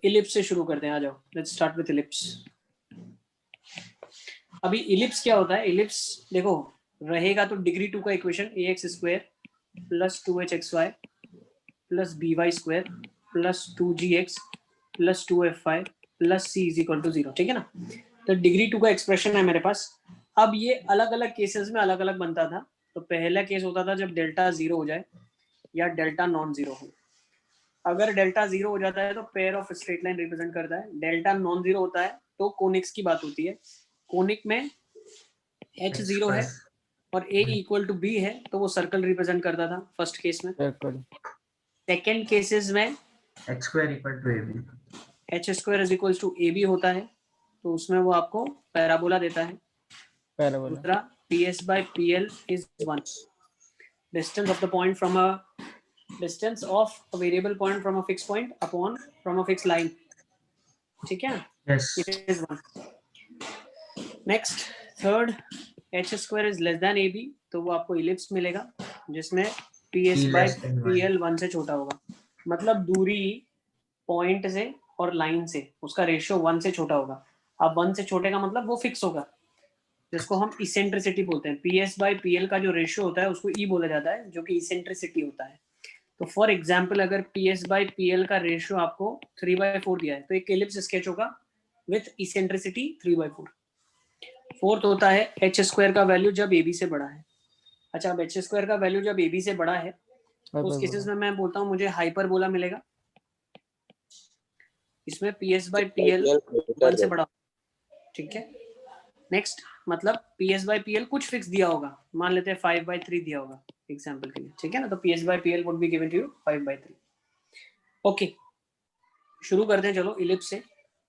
Ellipse से शुरू करते हैं, आ जाओ, लेट्स स्टार्ट विथ इलिप्स। अभी इलिप्स क्या होता है? इलिप्स देखो रहेगा तो डिग्री 2 का equation ax square plus 2hxy plus by square plus 2gx plus 2fy plus c is equal to 0, ठीक है ना? तो डिग्री 2 का एक्सप्रेशन है मेरे पास। अब ये अलग अलग केसेस में अलग अलग बनता था। तो पहला केस होता था जब डेल्टा 0 हो जाए या डेल्टा नॉन जीरो हो। अगर डेल्टा 0 हो जाता है तो pair of straight line represent करता है। डेल्टा नॉन जीरो होता है तो कोनिक्स की बात होती है। कोनिक में h 0 है और a इक्वल टू b है तो वो सर्कल रिप्रेजेंट करता था फर्स्ट केस में। सेकेंड केसेस में h square equal to ab, h square is equal to ab होता है तो उसमें वो आपको पैराबोला देता है। दूसरा ps by pl is 1, distance of the point from a distance of a variable point from a fixed point upon from a fixed line, ठीक है? yes, It is 1. Next third h square is less than ab तो वो आपको ellipse मिलेगा जिसमें ps p by less than 1, pl 1 से छोटा होगा। मतलब दूरी पॉइंट से और लाइन से उसका रेशियो 1 से छोटा होगा। अब 1 से छोटे का मतलब वो फिक्स होगा, जिसको हम इसेंट्रिसिटी बोलते हैं। ps by pl का जो रेशियो होता है उसको e बोला जाता है, जो कि इसेंट्रिसिटी होता है। तो फॉर एग्जाम्पल अगर ps by pl का रेशियो आपको 3/4 दिया है तो एक एलिप्स स्केच होगा विथ इसेंट्रिसिटी 3/4। फोर्थ होता है एच स्क्वायर का वैल्यू जब ए बी से बड़ा है। अच्छा, अब एच स्क्वायर का वैल्यू जब ए बी से बड़ा है तो उस केसेस में मैं बोलता हूँ मुझे हाइपरबोला मिलेगा। इसमें P S by P L 1 से बड़ा, ठीक है? नेक्स्ट मतलब P S by P L कुछ फिक्स दिया होगा, मान लेते हैं 5/3 दिया होगा एग्जाम्पल के लिए, ठीक है ना? तो P S by P L would be given to you 5/3। Okay, शुरू करते हैं चलो इलिप्स से।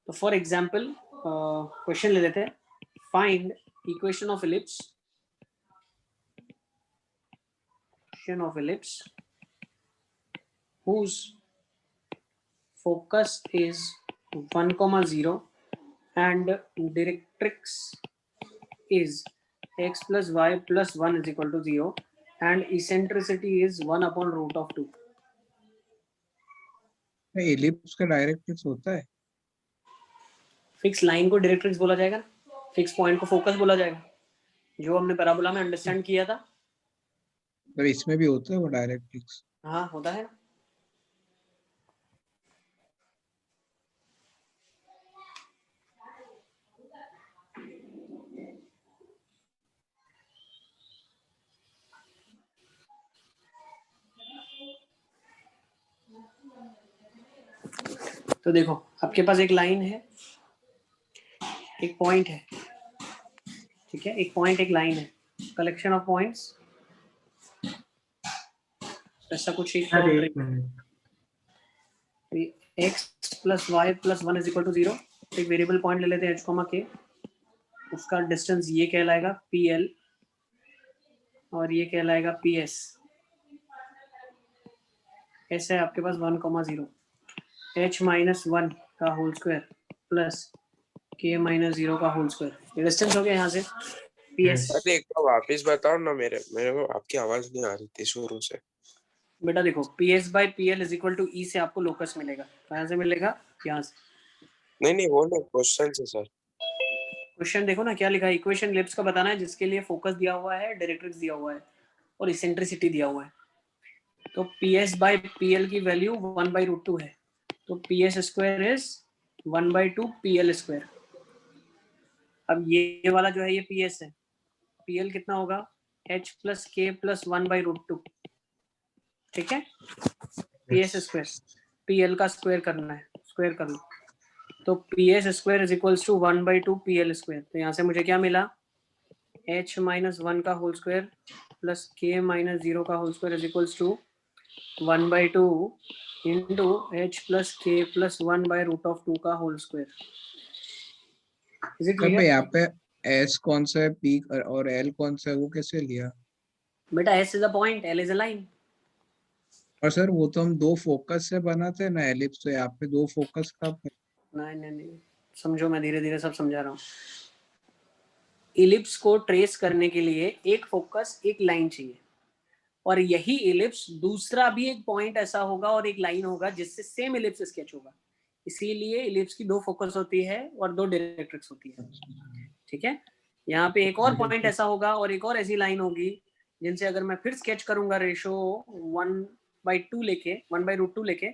तो फॉर एग्जाम्पल क्वेश्चन ले लेते हैं, find equation of ellipse of ellipse whose focus is 1,0 and directrix is x plus y plus 1 is equal to 0 and eccentricity is 1 upon root of 2। Ellipse का डायरेक्ट्रिक्स होता है? Fix line को directrix बोला जाएगा, fix point को focus बोला जाएगा, जो हमने पैराबोला में अंडरस्टैंड किया था। पर इसमें भी होता है वो डायरेक्ट्रिक्स? हाँ होता है। तो देखो आपके पास एक लाइन है, एक पॉइंट है, ठीक है? एक पॉइंट एक लाइन है, कलेक्शन ऑफ पॉइंट्स, ऐसा कुछ एक x plus Y plus 1 is equal to 0। एक वेरिएबल पॉइंट ले लेते हैं h कॉमा k, उसका डिस्टेंस ये कहलाएगा pl और ये कहलाएगा ps। ऐसे है आपके पास 1,0 h माइनस 1 का whole square plus k minus 0 का होल स्क्वायर, ये डिस्टेंस हो गया यहाँ से ps। अरे एक बार वापस बताओ ना, मेरे को आपकी आवाज नहीं आ रही थी शुरू से। बेटा देखो ps by pl is equal to e से आपको लोकस मिलेगा, कहाँ से मिलेगा? यहाँ से। नहीं वो नहीं, क्वेश्चन से सर। क्वेश्चन देखो ना क्या लिखा है, इक्वेशन इलिप्स का बताना है जिसके लिए फोकस दिया हुआ है, डायरेक्ट्रिक्स दिया हुआ है और इसेंट्रिसिटी दिया हुआ है। तो ps बाई pl की वैल्यू 1/√2 है, तो ps square is 1/2 pl square. अब ये वाला जो है ये ps है, pl कितना होगा? h प्लस k प्लस 1/√2, ठीक है? ps स्क्वायर, pl का स्क्वायर करना है, स्क्वायर कर लो। तो ps square is equals to 1/2 pl square. तो यहाँ से मुझे क्या मिला? h माइनस 1 का whole square plus k minus 0 का whole square is equals to 1/2 into h plus k plus 1/√2 का whole square. Is it clear? यहाँ पे s कौन सा है, p और l कौन सा है, वो कैसे लिया? बेटा s is a point, l is a line. और सर वो तो हम दो फोकस से बनाते हैं ना एलिप्स, तो यहाँ पे दो फोकस का। नहीं समझो, मैं धीरे धीरे सब समझा रहा हूँ। इलिप्स को ट्रेस करने के लिए एक फोकस एक लाइन चाहिए, और यही इलिप्स दूसरा भी एक पॉइंट ऐसा होगा और एक लाइन होगा जिससे सेम इलिप्स स्केच होगा। इसीलिए इलिप्स की 2 फोकस होती है और 2 डायरेक्ट्रिक्स होती है, ठीक है। यहाँ पे एक और पॉइंट ऐसा होगा और एक और ऐसी लाइन होगी जिनसे अगर मैं फिर स्केच करूंगा रेशो 1/2 लेके 1/√2 लेके,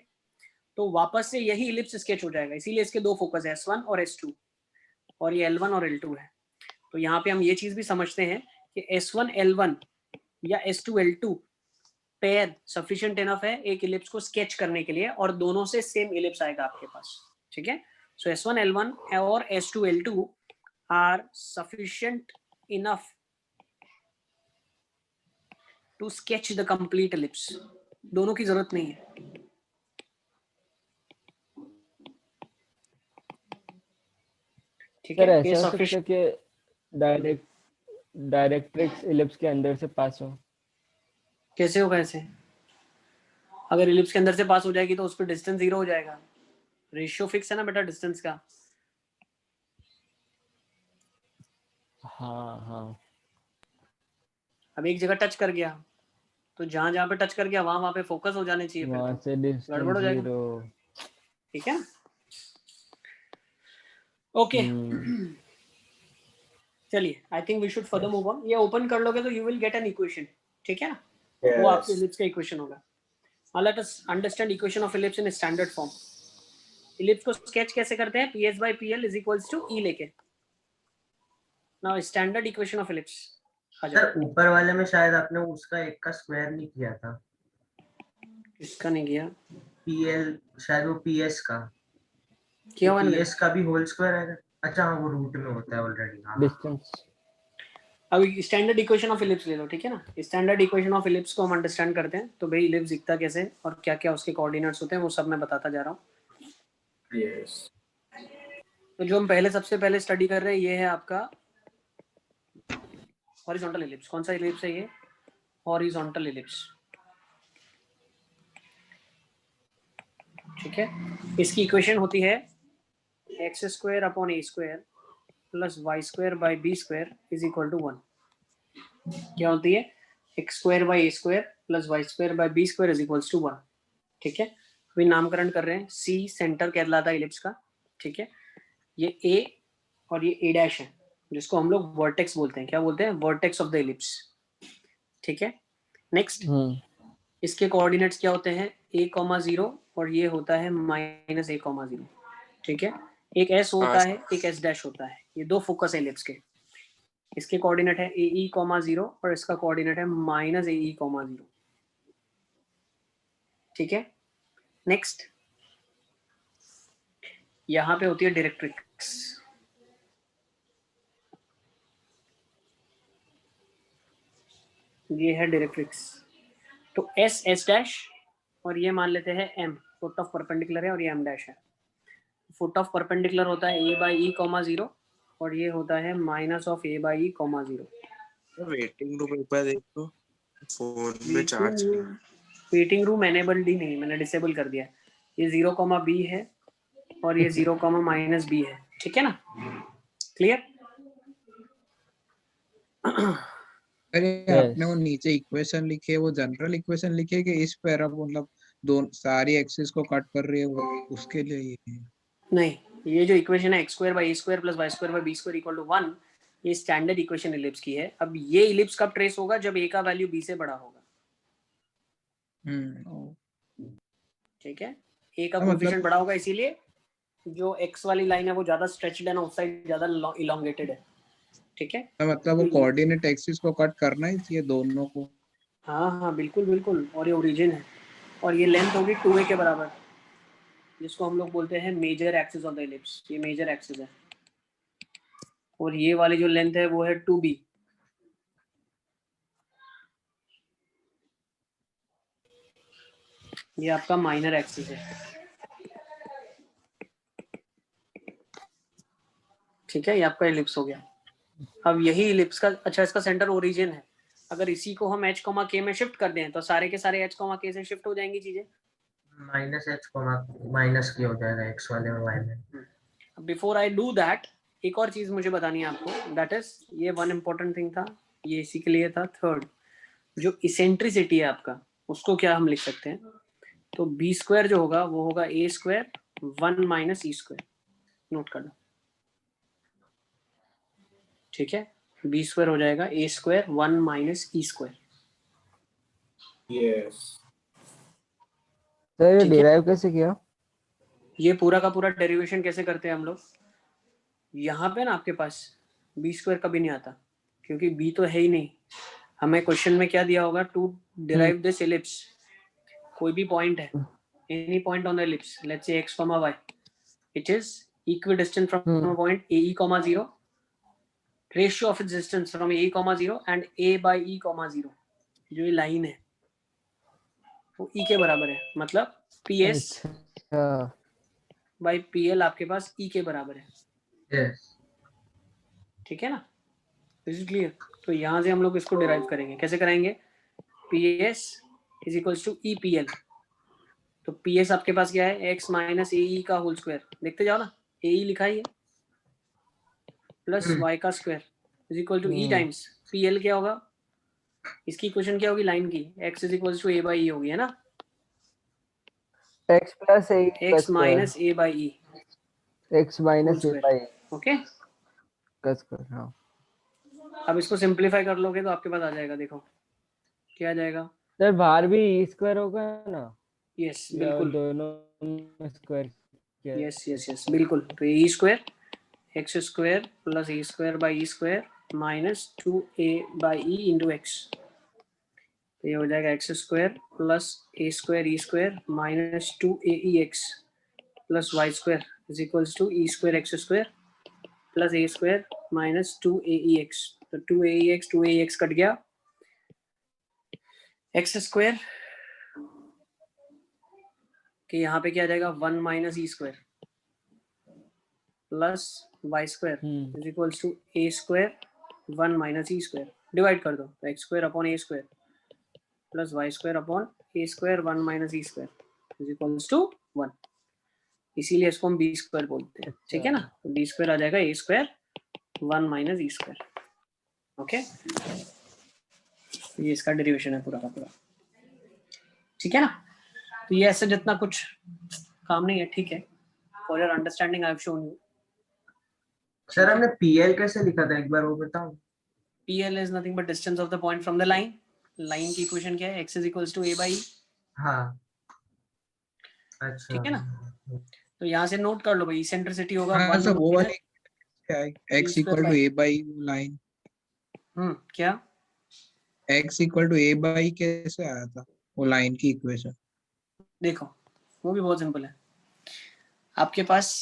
तो वापस से यही इलिप्स स्केच हो जाएगा। इसीलिए इसके 2 फोकस है, S1 और S2, और ये L1 और L2 है। तो यहाँ पे हम ये चीज भी समझते हैं कि S1 L1 या S2 L2 pair sufficient enough है एक इलिप्स को स्केच करने के लिए, और दोनों से सेम इलिप्स आएगा आपके पास, ठीक है। सो S1 L1 और S2 L2 are sufficient enough to sketch the complete ellipse. दोनों की जरूरत नहीं है। ठीक सर है, ऐसा ये हो सकता है सफिशिएंट। कि डायरेक्ट्रिक्स इलिप्स के अंदर से पास हो? कैसे होगा ऐसे? अगर इलिप्स के अंदर से पास हो जाएगी तो उस पर डिस्टेंस 0 हो जाएगा। रेशियो फिक्स है ना बेटा डिस्टेंस का। हाँ हाँ। अब एक जगह टच कर गया तो जहां जहां पे टच कर गया वहां वहां पे फोकस हो जाने चाहिए, वहां से फिर तो गड़बड़ हो डिस्टेंस जाएगा। 0। ठीक है, ओके। चलिए, I think we should further move on. ये ओपन कर लोगे तो you will get an equation, ठीक है ना? वो आपके इलिप्स का इक्वेशन होगा। Now let us understand equation of ellipse in standard form. Ellipse को स्केच कैसे करते हैं? PS by PL is equals to E लेके। Now standard equation of ellipse आ जाओ। सर ऊपर वाले में शायद आपने उसका एक का स्क्वायर नहीं किया था। इसका नहीं किया, PL शायद वो PS का किया हुआ नहीं। PS का भी होल स्क्वायर आएगा। अच्छा हाँ, वो रूट में होता है ऑलरेडी। हाँ डिस्टेंस। अब स्टैंडर्ड इक्वेशन ऑफ इलिप्स ले लो, ठीक है ना? स्टैंडर्ड इक्वेशन ऑफ इलिप्स को हम अंडरस्टैंड करते हैं। तो भाई इलिप्स दिखता कैसे और क्या क्या उसके कोऑर्डिनेट्स होते हैं वो सब मैं बताता जा रहा हूँ। तो जो हम सबसे पहले स्टडी कर रहे हैं ये है आपका हॉरिजॉन्टल इलिप्स। कौन सा इलिप्स है ये? हॉरिजॉन्टल इलिप्स, ठीक है। इसकी इक्वेशन होती है x² upon a² plus y² by b² is equal to 1। क्या होती है? x² by a² plus y² by b² is equals to 1, ठीक है। अभी नामकरण कर रहे हैं। C सेंटर कहलाता है इलिप्स का, ठीक है। ये A और ये A डैश है जिसको हम लोग वर्टेक्स बोलते हैं। क्या बोलते हैं? वर्टेक्स ऑफ द इलिप्स, ठीक है। नेक्स्ट, इसके कोऑर्डिनेट्स क्या होते हैं? a,0 और ये होता है -a,0, ठीक है। एक S होता है, एक S डैश होता है। ये 2 फोकस है इलिप्स के। इसके कोऑर्डिनेट है ae,0 और इसका कोऑर्डिनेट है -ae,0, ठीक है। नेक्स्ट, यहाँ पे होती है डायरेक्ट्रिक्स। ये है डायरेक्ट्रिक्स। तो S डैश और ये मान लेते हैं M, फुट ऑफ परपेंडिकुलर है, और ये M डैश है। फुट ऑफ परपेंडिकुलर होता है a/e,0 और ये होता है -a/e,0। वेटिंग रूम एक बार देखो, फोन में चार्ज नहीं। वेटिंग रूम एनेबल्ड ही नहीं, मैंने डिसेबल कर दिया। ये 0,b है और ये 0,-b है, ठीक है ना? क्लियर? अरे आपने वो नीचे इक्वेशन लिखी है, वो जनरल इक्वेशन लिखी है कि इस पैरा मतलब दोनों सारी एक्सिस को कट कर रही है, वो उसके लिए ये है? नहीं, ये जो इक्वेशन है x² by a² plus y² by b² equal to 1, ये स्टैंडर्ड इक्वेशन इलिप्स की है। अब ये इलिप्स कब ट्रेस होगा? जब a का वैल्यू b से बड़ा होगा, ठीक है। a का कोएफिशिएंट बड़ा होगा, इसीलिए जो x वाली लाइन है वो ज्यादा स्ट्रेच्ड है ना, उस साइड ज्यादा इलोंगेटेड है, ठीक है। मतलब वो कोऑर्डिनेट एक्सिस को कट करना ही चाहिए दोनों को। हाँ हाँ बिल्कुल बिल्कुल, और ये ओरिजिन है और ये लेंथ होगी 2a के बराबर, जिसको हम लोग बोलते हैं major axis of the ellipse. ये मेजर एक्सिस है और ये वाली जो लेंथ है वो है 2b। ये आपका माइनर एक्सिस है, ठीक है। ये आपका इलिप्स हो गया। अब यही इलिप्स का, अच्छा इसका सेंटर ओरिजिन है। अगर इसी को हम h,k में शिफ्ट कर दें तो सारे के सारे h,k से शिफ्ट हो जाएंगी चीजें। -h की हो जाएगा x वाले में y में। बिफोर आई डू दैट, एक और चीज मुझे बतानी है आपको, दैट इज ये वन इम्पोर्टेंट थिंग था, ये इसी के लिए था। थर्ड, जो इसेंट्रिसिटी है आपका, उसको क्या हम लिख सकते हैं? तो b² जो होगा वो होगा a² 1 minus e square, note कर लो, ठीक है। बी स्क्वायर हो जाएगा ए square 1 minus e square, Yes. Sir ये ठीक है। डिराइव कैसे किया? ये पूरा का पूरा डेरिवेशन कैसे करते हैं हम लोग, यहाँ पे ना आपके पास बी स्क्वायर कभी नहीं आता क्योंकि बी तो है ही नहीं। हमें क्वेश्चन में क्या दिया होगा, टू डिराइव दिस एलिप्स, कोई भी पॉइंट है, any point on the ellipse, let's say x, y, it is equidistant from a point AE, 0, ratio of its distance from AE, 0 and A by E, 0, जो ये line है वो E के बराबर है, मतलब PS अच्छा by PL आपके पास E के बराबर है, Yes. ठीक है ना। This is clear. तो यहाँ से हम लोग इसको डिराइव करेंगे, कैसे कराएंगे, PS is equals to EPL। तो PS आपके पास क्या है, x माइनस AE का होल स्क्वायर, देखते जाओ ना, AE लिखा ही है, प्लस y का square is equal to E times PL क्या होगा, इसकी इक्वेशन क्या होगी लाइन की, x is equals to A by E होगी, है ना, x plus a x minus A by E x minus a by okay. का स्क्वायर। हाँ अब इसको सिंप्लीफाई कर लोगे तो आपके पास आ जाएगा, देखो क्या आ जाएगा, सर बाहर भी e स्क्वायर होगा ना? यस या बिल्कुल, दोनों में स्क्वायर किया है? यस यस यस बिल्कुल। तो E square x square plus a square by e square minus 2a by e into x, तो ये हो जाएगा x square plus a square e square minus 2ae x plus y square is equals to e square x square plus a square minus 2ae x. तो 2ae x cut गया, x square कि यहाँ पे क्या आ जाएगा 1 minus e square plus y square is equals to a square 1 minus e square, divide कर दो तो x square upon a square plus y square upon a square 1 minus e square is equals to 1, इसीलिए इसको हम B square बोलते हैं, ठीक है ना। तो बी स्क्वायर आ जाएगा ए square 1 minus e square, okay. ये इसका डेरिवेशन है पूरा का पूरा, ठीक है ना। तो ये ऐसे जितना कुछ काम नहीं है, ठीक है, for your understanding I have shown you. Sir हमने PL कैसे लिखा था एक बार वो बताओ। PL is nothing but distance of the point from the line. Line की इक्वेशन क्या है, x is equals to a by e, हाँ अच्छा ठीक है ना। तो यहाँ से नोट कर लो भाई, इसेंट्रिसिटी होगा हाँ सर वो वाली क्या है, x equal to a by line, क्या x equal to a by कैसे आया था वो लाइन की इक्वेशन। देखो वो भी बहुत सिंपल है, आपके पास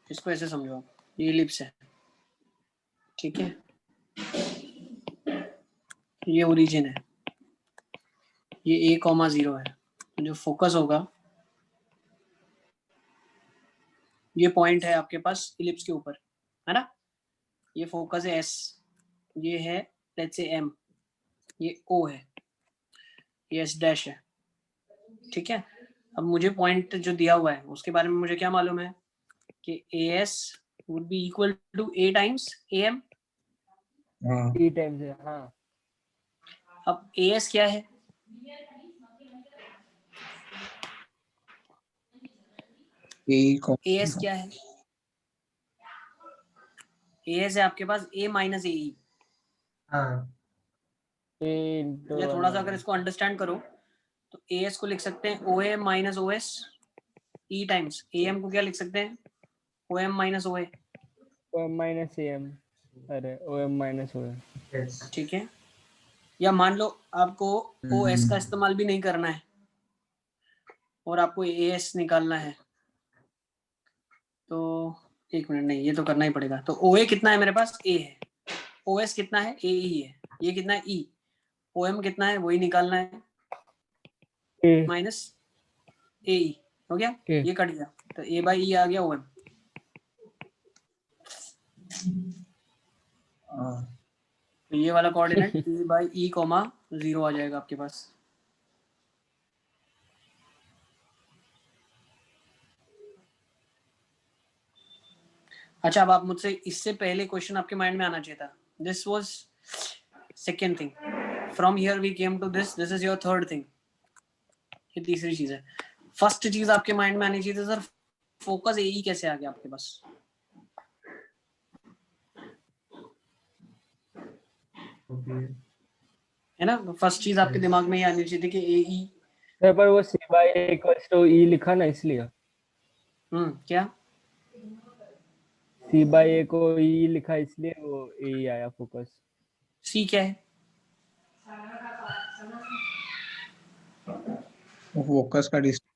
इसको ऐसे समझो आप, ये एलिप्स है, ठीक है, ये ओरिजिन है, ये a, 0 है, जो फोकस होगा ये पॉइंट है आपके पास इलिप्स के ऊपर, है ना, ये फोकस है S, ये है लेट्स से M, ये O है, ये S डैश है, ठीक है। अब मुझे पॉइंट जो दिया हुआ है उसके बारे में मुझे क्या मालूम है कि AS would be equal to A times AM। हाँ e टाइम्स है। हाँ अब AS क्या है, AS क्या है, AS है आपके पास A माइनस AE। हाँ या थोड़ा सा अगर इसको अंडरस्टैंड करो तो AS को लिख सकते हैं OA minus OS E times AM को क्या लिख सकते हैं OM minus OA, OM minus AM, अरे OM माइनस OM, yes ठीक है। या मान लो आपको OS का इस्तेमाल भी नहीं करना है और आपको AS निकालना है, तो एक मिनट, नहीं ये तो करना ही पड़ेगा। तो OA कितना है मेरे पास, A है, OS कितना है AE है, ये कितना है E, OM कितना है वही निकालना है A माइनस AE, हो गया, A। ये कट गया तो A बाई E आ गया OM। तो ये वाला कोऑर्डिनेट A बाई E, 0 आ जाएगा आपके पास। अच्छा, अब आप मुझसे इससे पहले क्वेश्चन आपके माइंड में आना चाहिए था, this was second thing, from here we came to this is your third thing, ये तीसरी चीज है। फर्स्ट चीज आपके माइंड में आनी चाहिए थी सर फोकस ए कैसे आ गया आपके पास? ओके है ना, तो फर्स्ट चीज आपके दिमाग में ये आनी चाहिए थी कि ए ई। सर पर वो C by A equals to E लिखा ना इसलिए क्या? C by A को E लिखा इसलिए वो A आया फोकस। सी क्या है? फोकस का डिस्टेंस।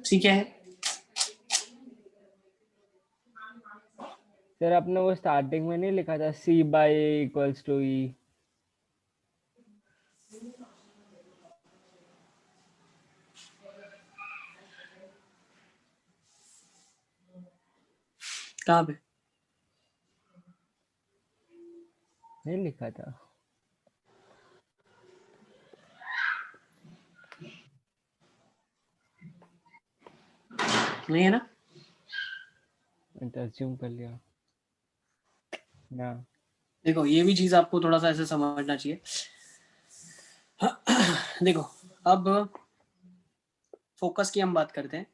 सी क्या है? सर आपने वो स्टार्टिंग में नहीं लिखा था C by A equals to E? कहाँ पे? नहीं लिखा था। नहीं है ना? मैंने assume कर लिया ना। देखो ये भी चीज आपको थोड़ा सा ऐसे समझना चाहिए। देखो अब फोकस की हम बात करते हैं,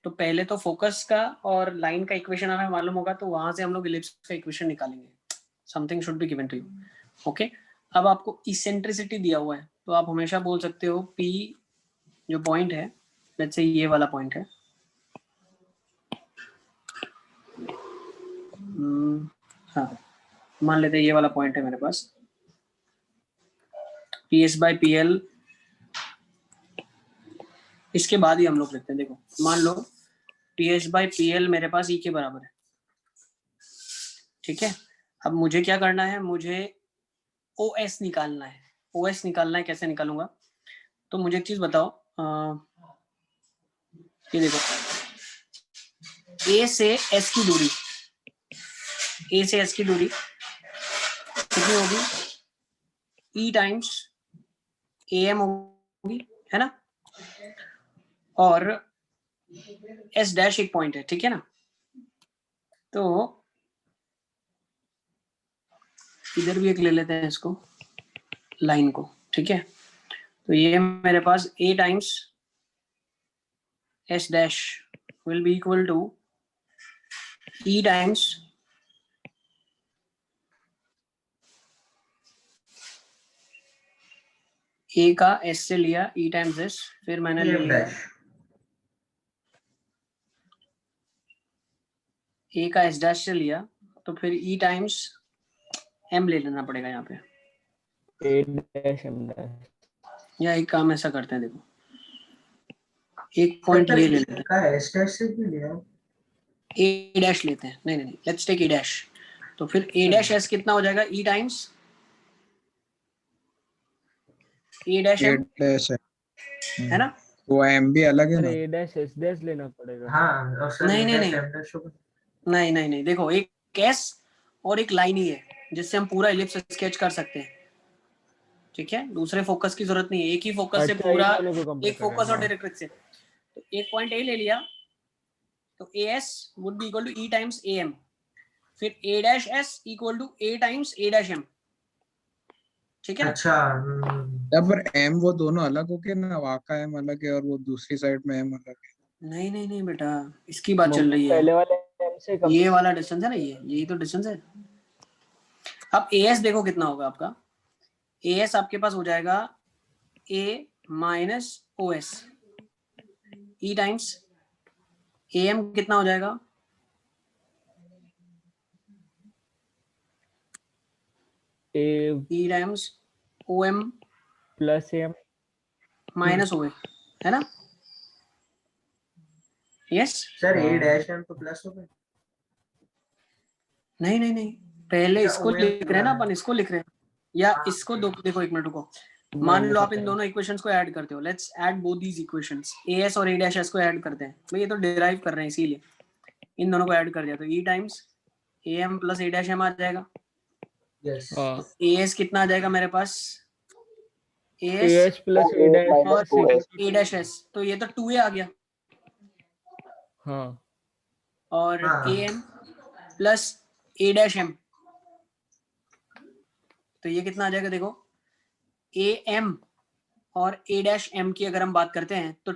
तो पहले तो फोकस का और लाइन का इक्वेशन हमें मालूम होगा, तो वहां से हम लोग इलिप्स का इक्वेशन निकालेंगे। Something should be given to you. Okay, अब आपको इसेंट्रिसिटी दिया हुआ है, तो आप हमेशा बोल सकते हो P जो पॉइंट है, लेट्स से ये वाला पॉइंट है, हाँ मान लेते हैं ये वाला पॉइंट है मेरे पास, PS बाय PL। इसके बाद ही हम लोग लिखते हैं। देखो मान लो PS बाय PL मेरे पास E के बराबर है, ठीक है। अब मुझे क्या करना है, मुझे OS निकालना है। OS निकालना है, कैसे निकालूंगा? तो मुझे एक चीज बताओ, ये देखो A से S की दूरी, A से S की दूरी कितनी होगी? E टाइम्स AM होगी, है ना। और S डैश एक पॉइंट है, ठीक है ना। तो इधर भी एक ले लेते हैं इसको, लाइन को, ठीक है। तो ये मेरे पास A times S dash will be equal to E times A का S से लिया E टाइम्स S, फिर मैंने ले एम लिया डैश A का S डैश से लिया, तो फिर E टाइम्स M ले लेना पड़ेगा यहाँ पे। A dash M dash। या एक काम ऐसा करते हैं, देखो एक पॉइंट ये ले लेते हैं, का एस डैश से भी लिया A डैश लेते हैं, नहीं नहीं लेट्स टेक A डैश। तो फिर A डैश S कितना हो जाएगा? E times A dash M, dash है ना। वो एम भी अलग है सर ना। A dash S dash लेना पड़ेगा। हाँ और सर नहीं, ए नहीं, डैश नहीं। एम डैश होगा। नहीं देखो एक S और एक लाइन ही है जिससे हम पूरा इलिप्स स्केच कर सकते हैं, ठीक है। दूसरे फोकस की जरूरत नहीं है, एक ही फोकस से अच्छा, पूरा, इन दोनों को कंपेयर एक फोकस और करना है। डायरेक्ट्रिक्स से। तो एक पॉइंट A ले लिया, तो AS would be equal to E times AM, फिर A dash S equal to A times A dash M, ठीक है ना। अच्छा तब पर एम वो दोनों अलग हो गए ना, वहाँ का एम अलग है और वो दूसरी साइड में एम अलग है। नहीं बेटा, इसकी बात चल मोमेंट रही है, पहले वाले M से कम। ये वाला डिस्टेंस है ना, ये यही तो डिस्टेंस है। अब AS देखो कितना होगा आपका, AS आपके पास हो जाएगा A minus OS, E times AM कितना हो जाएगा? A E times OM plus AM। Minus OA, है ना। यस। सर ए हाँ। डैश एम तो प्लस होगा। नहीं पहले अच्छा, इसको OM लिख रहे हैं ना अपन, इसको लिख रहे हैं, या हाँ। इसको देखो एक मिनट रुको। मान लो आप इन दोनों इक्वेशंस को ऐड करते हो, let's add both these equations, AS और A डैश S को ऐड करते हैं भाई, ये तो डिराइव कर रहे हैं इसीलिए इन दोनों को ऐड कर दिया, तो E times AM plus A dash M आ जाएगा। यस तो AS कितना आ जाएगा मेरे पास? AS plus A dash और S equal to A dash S, तो ये तो 2A आ गया, हाँ। और हाँ AM plus A dash M, तो ये कितना आ जाएगा? देखो AM और ए डैश एम की अगर हम बात करते हैं तो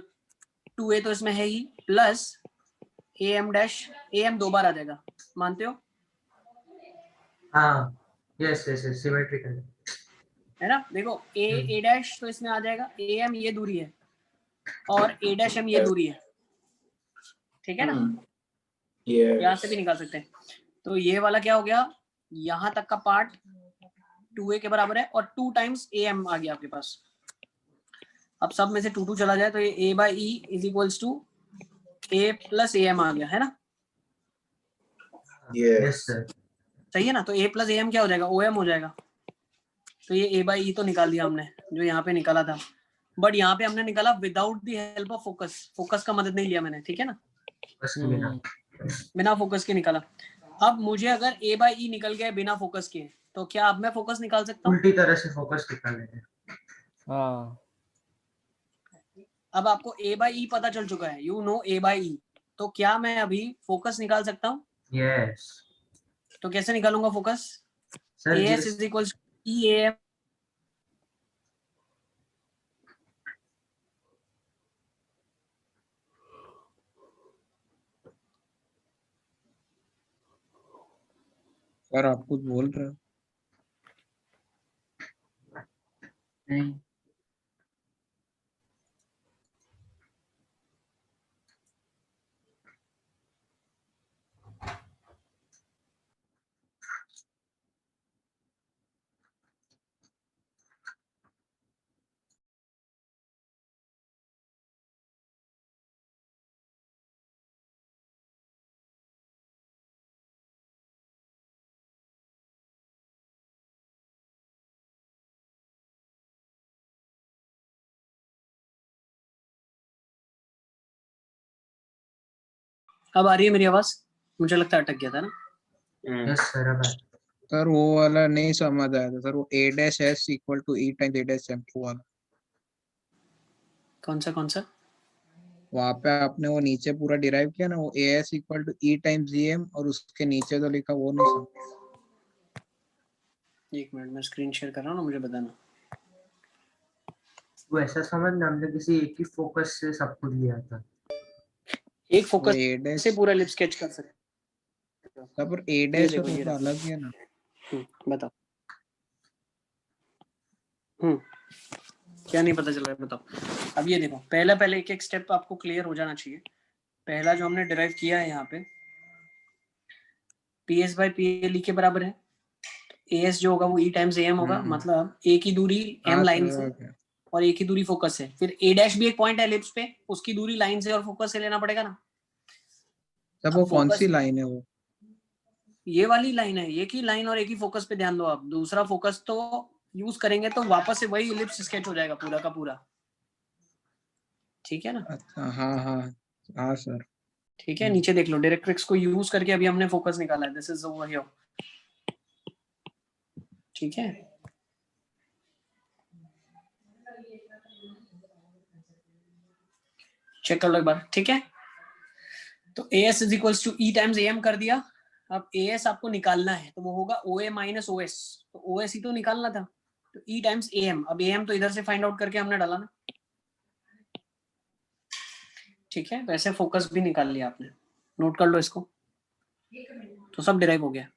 2a तो इसमें है ही, plus A M dash, A M 2 बार आ जाएगा, मानते हो? हाँ, यस यस यस, सिमेट्रिकल है ना, देखो ए डैश तो इसमें आ जाएगा, ए एम ये दूरी है और ए डैश एम ये दूरी है, ठीक है ना, यहाँ से भी निकाल सकते हैं। तो ये वाला क्या हो गया, यहाँ तक का पार्ट 2a के बराबर है और 2 टाइम्स ए एम आ गया आपके पास। अब सब में से 2 2 चला जाए तो ये a by E is equals to a plus A M आ गया, है ना, यस सर। सही है ना। तो a प्लस ए एम क्या हो जाएगा, ओ एम हो जाएगा। तो ये a बाई ई तो निकाल दिया हमने जो यहाँ पे निकाला था, बट यहाँ पे हमने निकाला without the help of focus, focus का मदद नहीं लिया मैंने, ठीक है ना, बस बिना बिना फोकस के निकाला। अब मुझे अगर a बाई ई निकल गया बिना फोकस के, तो क्या अब मैं फोकस निकाल सकता हूँ? उल्टी तरह से फोकस निकाल लेते हैं। हाँ अब आपको a बाई ई पता चल चुका है, यू नो a बाई ई, तो क्या मैं अभी फोकस निकाल सकता हूँ? यस तो कैसे निकालूंगा focus? Sir. as is equal e a m, sir आप कुछ बोल रहे हो? नहीं अब आ रही है मेरी आवाज? मुझे लगता है अटक गया था ना। Yes sir. अब सर वो वाला नहीं समझ आया था सर, वो a dash s equal to e times a dash m वाला। कौन सा? वहाँ पे आपने वो नीचे पूरा डिराइव किया ना, वो as equal to e times gm और उसके नीचे जो लिखा वो नहीं समझ। एक मिनट मैं स्क्रीन शेयर कर रहा हूँ ना, मुझे बताना। वो ऐसा समझना, हमने किसी एक ही फोकस से सब कुछ लिया था। एक वो फोकस a डैश से पूरा लिप स्केच कर सकते हो। पर a ये डैश देखो और ये वो तो रहा। अलग ही है ना। बताओ। क्या नहीं पता चल रहा है बताओ। अब ये देखो, पहले एक एक स्टेप आपको क्लियर हो जाना चाहिए। पहला जो हमने डिराइव किया है यहाँ पे, PS बाई PL के बराबर है। AS जो होगा वो E टाइम्स AM होगा, मतलब A की दूरी M हाँ लाइन सर से ओके। और A की दूरी फोकस से। फिर A डैश भी एक पॉइंट है एलिप्स पे, उसकी दूरी लाइन से और फोकस से लेना पड़ेगा ना। तब अब वो कौन फोकस सी लाइन है वो? ये वाली लाइन है, एक ही लाइन और एक ही फोकस पे ध्यान दो आप। दूसरा फोकस तो यूज करेंगे तो वापस से वही इलिप्स स्केच हो जाएगा पूरा का पूरा, ठीक है ना। अच्छा हाँ हाँ हाँ सर। ठीक है, नीचे देख लो, डायरेक्ट्रिक्स को यूज करके अभी हमने फोकस निकाला है। दिस इज ओवर हियर, ठीक है। चेक कर लो एक बार, ठीक है। तो AS is equals to E times AM कर दिया। अब AS आपको निकालना है तो वो होगा OA माइनस OS, तो OS ही तो निकालना था, तो E टाइम्स AM। अब AM तो इधर से फाइंड आउट करके हमने डाला ना, ठीक है। वैसे फोकस भी निकाल लिया आपने, नोट कर लो इसको, तो सब डिराइव हो गया।